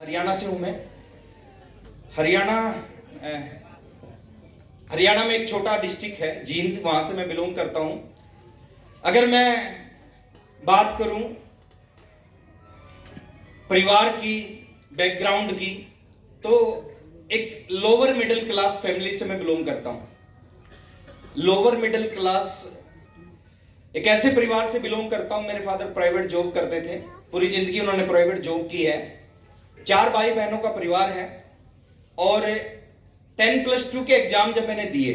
हरियाणा से हूं मैं। हरियाणा हरियाणा में एक छोटा डिस्ट्रिक्ट है जींद, वहां से मैं बिलोंग करता हूं। अगर मैं बात करूं परिवार की, बैकग्राउंड की, तो एक लोअर मिडिल क्लास फैमिली से मैं बिलोंग करता हूं। लोअर मिडिल क्लास एक ऐसे परिवार से बिलोंग करता हूं। मेरे फादर प्राइवेट जॉब करते थे, पूरी जिंदगी उन्होंने प्राइवेट जॉब की है। 4 भाई बहनों का परिवार है। और 10+2 के एग्जाम जब मैंने दिए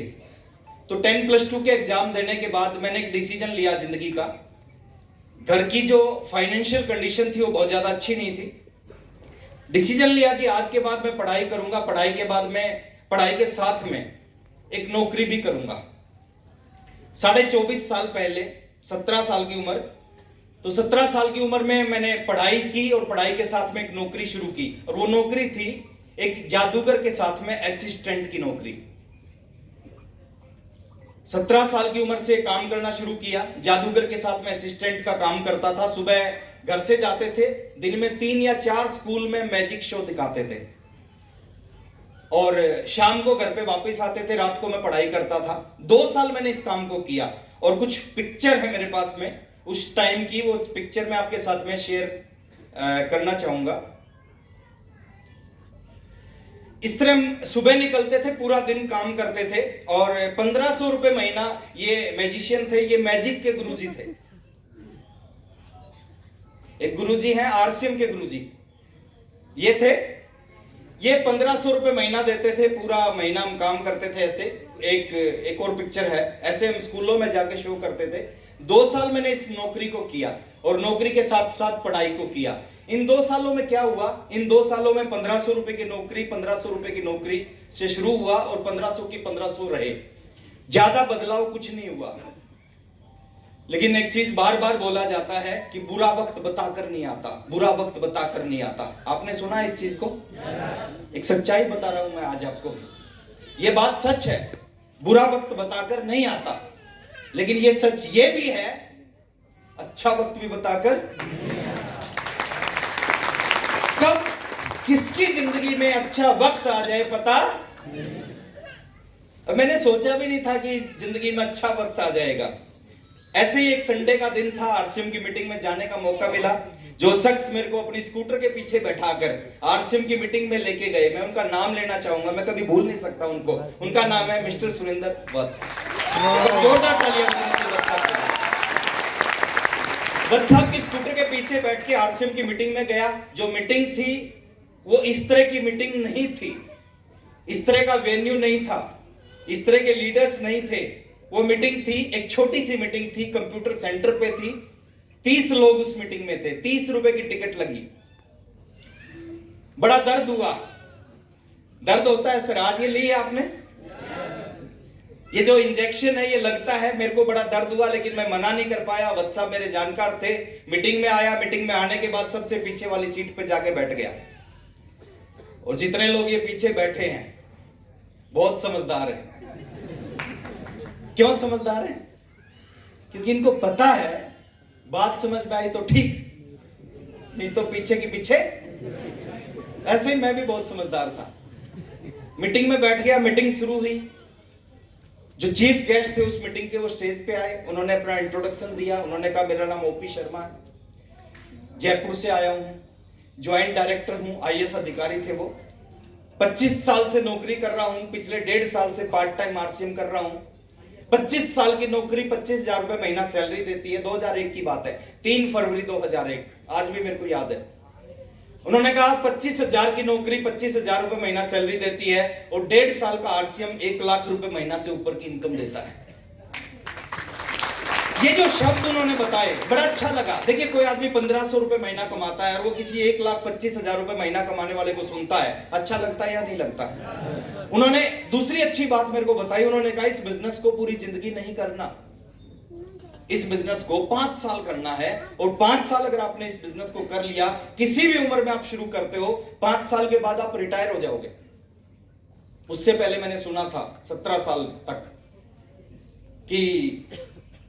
तो 10+2 के एग्जाम देने के बाद मैंने एक डिसीजन लिया जिंदगी का। घर की जो फाइनेंशियल कंडीशन थी वो बहुत ज्यादा अच्छी नहीं थी। डिसीजन लिया कि आज के बाद मैं पढ़ाई करूंगा, पढ़ाई के बाद मैं पढ़ाई के साथ में एक नौकरी भी करूंगा। 24.5 साल पहले, 17 साल की उम्र, तो 17 साल की उम्र में मैंने पढ़ाई की और पढ़ाई के साथ में एक नौकरी शुरू की। और वो नौकरी थी एक जादूगर के साथ में असिस्टेंट की नौकरी। 17 साल की उम्र से काम करना शुरू किया। जादूगर के साथ में असिस्टेंट का काम करता था। सुबह घर से जाते थे, दिन में 3 या 4 स्कूल में मैजिक शो दिखाते थे और शाम को घर पे वापस आते थे। रात को मैं पढ़ाई करता था। 2 साल मैंने इस काम को किया और कुछ पिक्चर है मेरे पास में उस टाइम की, वो पिक्चर मैं आपके साथ में शेयर करना चाहूंगा। इस तरह हम सुबह निकलते थे, पूरा दिन काम करते थे और 1500 रुपए महीना। ये मैजिशियन थे, ये मैजिक के गुरुजी थे। एक गुरुजी हैं आरसीएम के गुरुजी, ये थे। ये 1500 रुपए महीना देते थे, पूरा महीना हम काम करते थे। ऐसे एक और पिक्चर है, ऐसे हम स्कूलों में जाके शो करते थे। 2 साल मैंने इस नौकरी को किया और नौकरी के साथ साथ पढ़ाई को किया। इन 2 सालों में क्या हुआ, इन 2 सालों में 1500 रुपए की नौकरी, 1500 रुपए की नौकरी से शुरू हुआ और 1500 की 1500 रहे। ज्यादा बदलाव कुछ नहीं हुआ। लेकिन एक चीज बार बार बोला जाता है कि बुरा वक्त बताकर नहीं आता, बुरा वक्त बताकर नहीं आता। आपने सुना है इस चीज को? एक सच्चाई बता रहा हूं मैं आज आपको। ये बात सच है, बुरा वक्त बताकर नहीं आता। लेकिन ये सच ये भी है, अच्छा वक्त भी बताकर। कब किसकी जिंदगी में अच्छा वक्त आ जाए पता। मैंने सोचा भी नहीं था कि जिंदगी में अच्छा वक्त आ जाएगा। ऐसे ही एक संडे का दिन था, आरसीएम की मीटिंग में जाने का मौका मिला। जो शख्स मेरे को अपनी स्कूटर के पीछे बैठाकर आरसीएम की मीटिंग में लेके गए, मैं उनका नाम लेना चाहूंगा, मैं कभी भूल नहीं सकता उनको। उनका नाम है मिस्टर सुरेंद्र वत्स। जोरदार तालियां वत्स साहब की स्कूटर के पीछे बैठ के आरसीएम की मीटिंग में गया। जो मीटिंग थी वो इस तरह की मीटिंग नहीं थी, इस तरह का वेन्यू नहीं था, इस तरह के लीडर्स नहीं थे। वो मीटिंग थी, एक छोटी सी मीटिंग थी, कंप्यूटर सेंटर पे थी। 30 लोग उस मीटिंग में थे। 30 रुपए की टिकट लगी। बड़ा दर्द हुआ। दर्द होता है सर, आज ये लिए आपने? ये जो इंजेक्शन है ये लगता है। मेरे को बड़ा दर्द हुआ लेकिन मैं मना नहीं कर पाया। वत्स साहब मेरे जानकार थे। मीटिंग में आया, मीटिंग में आने के बाद सबसे पीछे वाली सीट पे जाके बैठ गया। और जितने लोग ये पीछे बैठे हैं बहुत समझदार हैं। क्यों समझदार हैं? क्योंकि इनको पता है बात समझ में आई तो ठीक, नहीं तो पीछे की पीछे। ऐसे ही मैं भी बहुत समझदार था। मीटिंग में बैठ गया, मीटिंग शुरू हुई। जो चीफ गेस्ट थे उस मीटिंग के वो स्टेज पे आए, उन्होंने अपना इंट्रोडक्शन दिया। उन्होंने कहा मेरा नाम ओपी शर्मा है, जयपुर से आया हूं, ज्वाइंट डायरेक्टर हूं, आईएएस अधिकारी थे वो। 25 साल से नौकरी कर रहा हूं, पिछले 1.5 साल से पार्ट टाइम आरसीएम कर रहा हूं। 25 साल की नौकरी, 25,000 रुपए महीना सैलरी देती है। 2001 की बात है, 3 फरवरी 2001, आज भी मेरे को याद है। उन्होंने कहा 25,000 की नौकरी, 25,000 रुपए महीना सैलरी देती है और 1.5 साल का आरसीएम 1 लाख रुपए महीना से ऊपर की इनकम देता है। ये जो शब्द उन्होंने बताए बड़ा अच्छा लगा। देखिए कोई आदमी 1500 रुपए महीना कमाता है और वो किसी 1,25,000 रुपए महीना कमाने वाले को सुनता है, अच्छा लगता है या नहीं लगता? उन्होंने दूसरी अच्छी बात मेरे को बताई। उन्होंने कहा इस बिजनेस को पूरी जिंदगी नहीं करना, इस बिजनेस को 5 साल करना है। और 5 साल अगर आपने इस बिजनेस को कर लिया, किसी भी उम्र में आप शुरू करते हो, 5 साल के बाद आप रिटायर हो जाओगे। उससे पहले मैंने सुना था 17 साल तक कि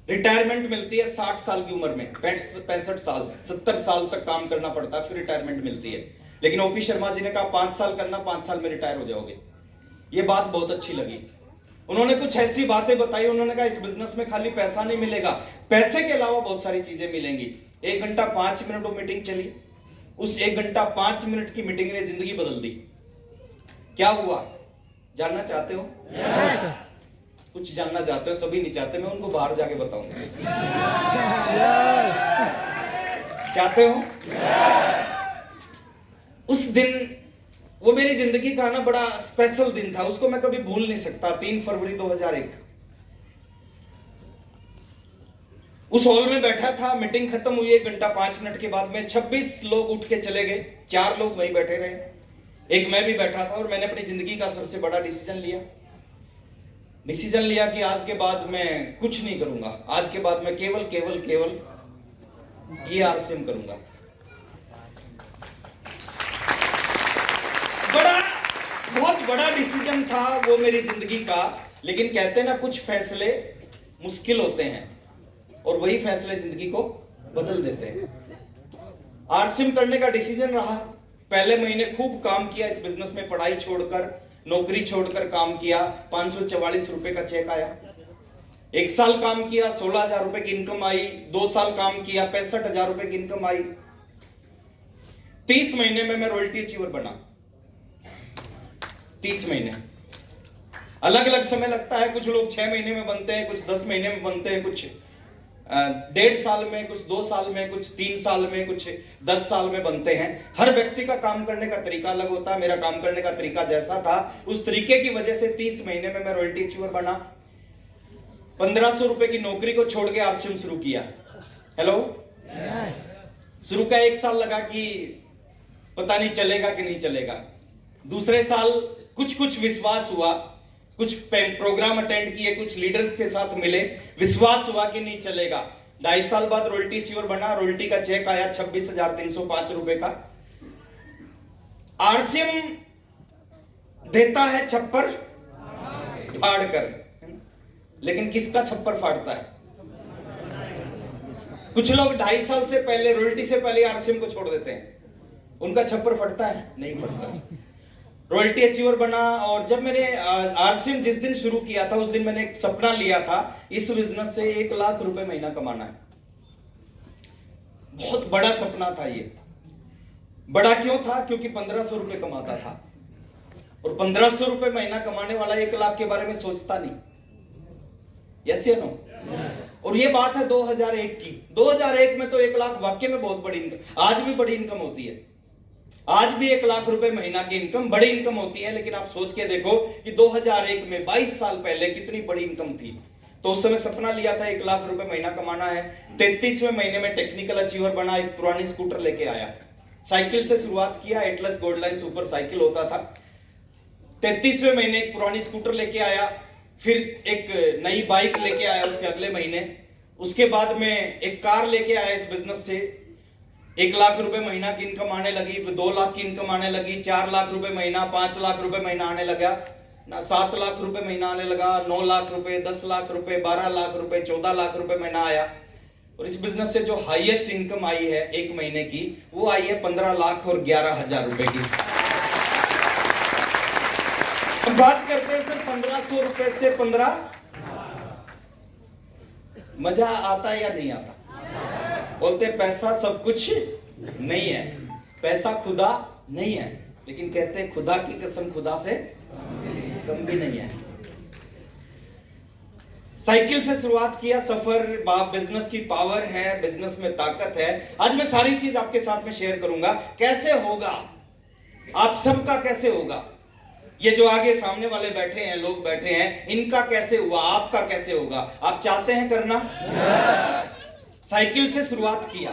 रिटायरमेंट मिलती है 60 साल की उम्र में, 65 साल, 70 साल तक काम करना पड़ता है फिर रिटायरमेंट मिलती है। लेकिन ओपी शर्मा जी ने कहा 5 साल करना, 5 साल में रिटायर हो जाओगे। ये बात बहुत अच्छी लगी। उन्होंने कुछ ऐसी बातें बताई, उन्होंने कहा इस बिजनेस में खाली पैसा नहीं मिलेगा, पैसे के अलावा बहुत सारी चीजें मिलेंगी। 1 घंटा 5 मिनट वो मीटिंग चली। उस 1 घंटा 5 मिनट की मीटिंग ने जिंदगी बदल दी। क्या हुआ जानना चाहते हो? कुछ जानना चाहते हो? सभी नहीं चाहते, मैं उनको बाहर जाके बताऊंगा। चाहते हो? उस दिन वो मेरी जिंदगी का ना बड़ा स्पेशल दिन था, उसको मैं कभी भूल नहीं सकता। 3 फरवरी 2001 उस हॉल में बैठा था, मीटिंग खत्म हुई 1 घंटा 5 मिनट के बाद में 26 लोग उठ के चले गए, 4 लोग वहीं बैठे रहे, एक मैं भी बैठा था। और मैंने अपनी जिंदगी का सबसे बड़ा डिसीजन लिया कि आज के बाद मैं कुछ नहीं करूंगा, आज के बाद मैं केवल केवल केवल ये आरसीएम करूंगा। बहुत बड़ा डिसीजन था वो मेरी जिंदगी का। लेकिन कहते हैं ना, कुछ फैसले मुश्किल होते हैं और वही फैसले जिंदगी को बदल देते हैं। आरसीएम करने का डिसीजन रहा। पहले महीने खूब काम किया इस बिजनेस में, पढ़ाई छोड़कर, नौकरी छोड़कर काम किया। 544 रुपए का चेक आया। 1 साल काम किया, 16,000 रुपए की इनकम आई। 2 साल काम किया, 65,000 रुपए की इनकम आई। 30 महीने में मैं रॉयल्टी अचीवर बना। 30 महीने, अलग अलग समय लगता है। कुछ लोग 6 महीने में बनते हैं, कुछ 10 महीने में बनते हैं, कुछ 1.5 साल में, कुछ 2 साल में, कुछ 3 साल में, कुछ 10 साल में बनते हैं। हर व्यक्ति का काम करने का तरीका अलग होता है। मेरा काम करने का तरीका जैसा था, उस तरीके की वजह से 30 महीने में मैं रॉयल्टी अचीवर बना। 1500 रुपए की नौकरी को छोड़ के आरसीएम शुरू किया। हेलो, शुरू का 1 साल लगा कि पता नहीं चलेगा कि नहीं चलेगा। दूसरे साल कुछ विश्वास हुआ, कुछ प्रोग्राम अटेंड किए, कुछ लीडर्स के साथ मिले, विश्वास हुआ कि नहीं चलेगा। 2.5 साल बाद रॉयल्टी अचीवर बना। रॉयल्टी का चेक आया 26,305 रुपए का। आरसीएम देता है छप्पर फाड़ कर, लेकिन किसका छप्पर फाड़ता है? कुछ लोग 2.5 साल से पहले, रॉयल्टी से पहले आरसीएम को छोड़ देते हैं, उनका छप्पर फटता है? नहीं फटता। रॉयल्टी अचीवर बना। और जब मैंने आरसीएम जिस दिन शुरू किया था, उस दिन मैंने एक सपना लिया था, इस बिजनेस से 1 लाख रुपए महीना कमाना है। बहुत बड़ा सपना था ये। बड़ा क्यों था? क्योंकि 1500 रुपए कमाता था, और 1500 रुपए महीना कमाने वाला 1 लाख के बारे में सोचता नहीं। यस या नो? और ये बात है 2001 की। 2001 में तो 1 लाख वाकई में बहुत बड़ी इनकम, आज भी बड़ी इनकम होती है। आज भी 1 लाख रुपए महीना की इनकम बड़ी इनकम होती है। लेकिन आप सोच के देखो कि 2001 में 22 साल पहले कितनी बड़ी इनकम थी। तो उस समय सपना लिया था 1 लाख रुपए महीना कमाना है। 33वें महीने में टेक्निकल अचीवर बना। एक पुरानी स्कूटर लेके आया, साइकिल से शुरुआत किया। Atlas gold line super cycle होता था। 33वें महीने एक पुरानी स्कूटर लेके आया, फिर एक नई बाइक लेके आया उसके अगले महीने। उसके बाद में एक कार लेके आया इस बिजनेस से। 1 लाख रुपए महीना की इनकम आने लगी, 2 लाख की इनकम आने लगी, 4 लाख रुपए महीना, 5 लाख रुपए महीना आने लगा ना, 7 लाख रुपए महीना आने लगा, 9 लाख रुपए, 10 लाख रुपए, 12 लाख रुपए, 14 लाख रुपए महीना आया। और इस बिजनेस से जो हाईएस्ट इनकम आई है 1 महीने की, वो आई है 15 लाख और 11,000 रुपए की। अब बात करते हैं सर 1500 रुपए से 15, मजा आता है या नहीं आता? बोलते पैसा सब कुछ नहीं है, पैसा खुदा नहीं है, लेकिन कहते हैं खुदा की कसम खुदा से कम भी नहीं है। साइकिल से शुरुआत किया सफर। बिजनेस की पावर है, बिजनेस में ताकत है। आज मैं सारी चीज आपके साथ में शेयर करूंगा। कैसे होगा, आप सबका कैसे होगा, ये जो आगे सामने वाले बैठे हैं, लोग बैठे हैं, इनका कैसे हुआ, आपका कैसे होगा? आप चाहते हैं करना? साइकिल से शुरुआत किया,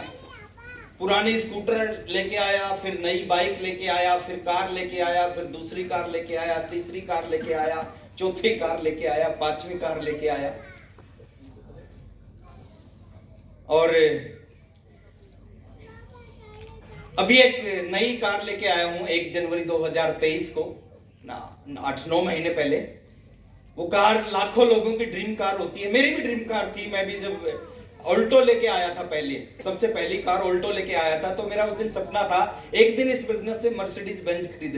पुरानी स्कूटर लेके आया, फिर नई बाइक लेके आया, फिर कार लेके आया, फिर दूसरी कार लेके आया, तीसरी कार लेके आया, चौथी कार लेके आया, 5वीं कार लेके आया। और अभी एक नई कार लेके आया हूं 1 जनवरी 2023 को, 8-9 महीने पहले। वो कार लाखों लोगों की ड्रीम कार होती है, मेरी भी ड्रीम कार थी। मैं भी जब ऑल्टो लेके आया था, पहले सबसे पहली कार ऑल्टो लेके आया था। तो मेरा उस दिन सपना था एक दिन इस बिजनेस से मर्सिडीज बेंज खरीदे।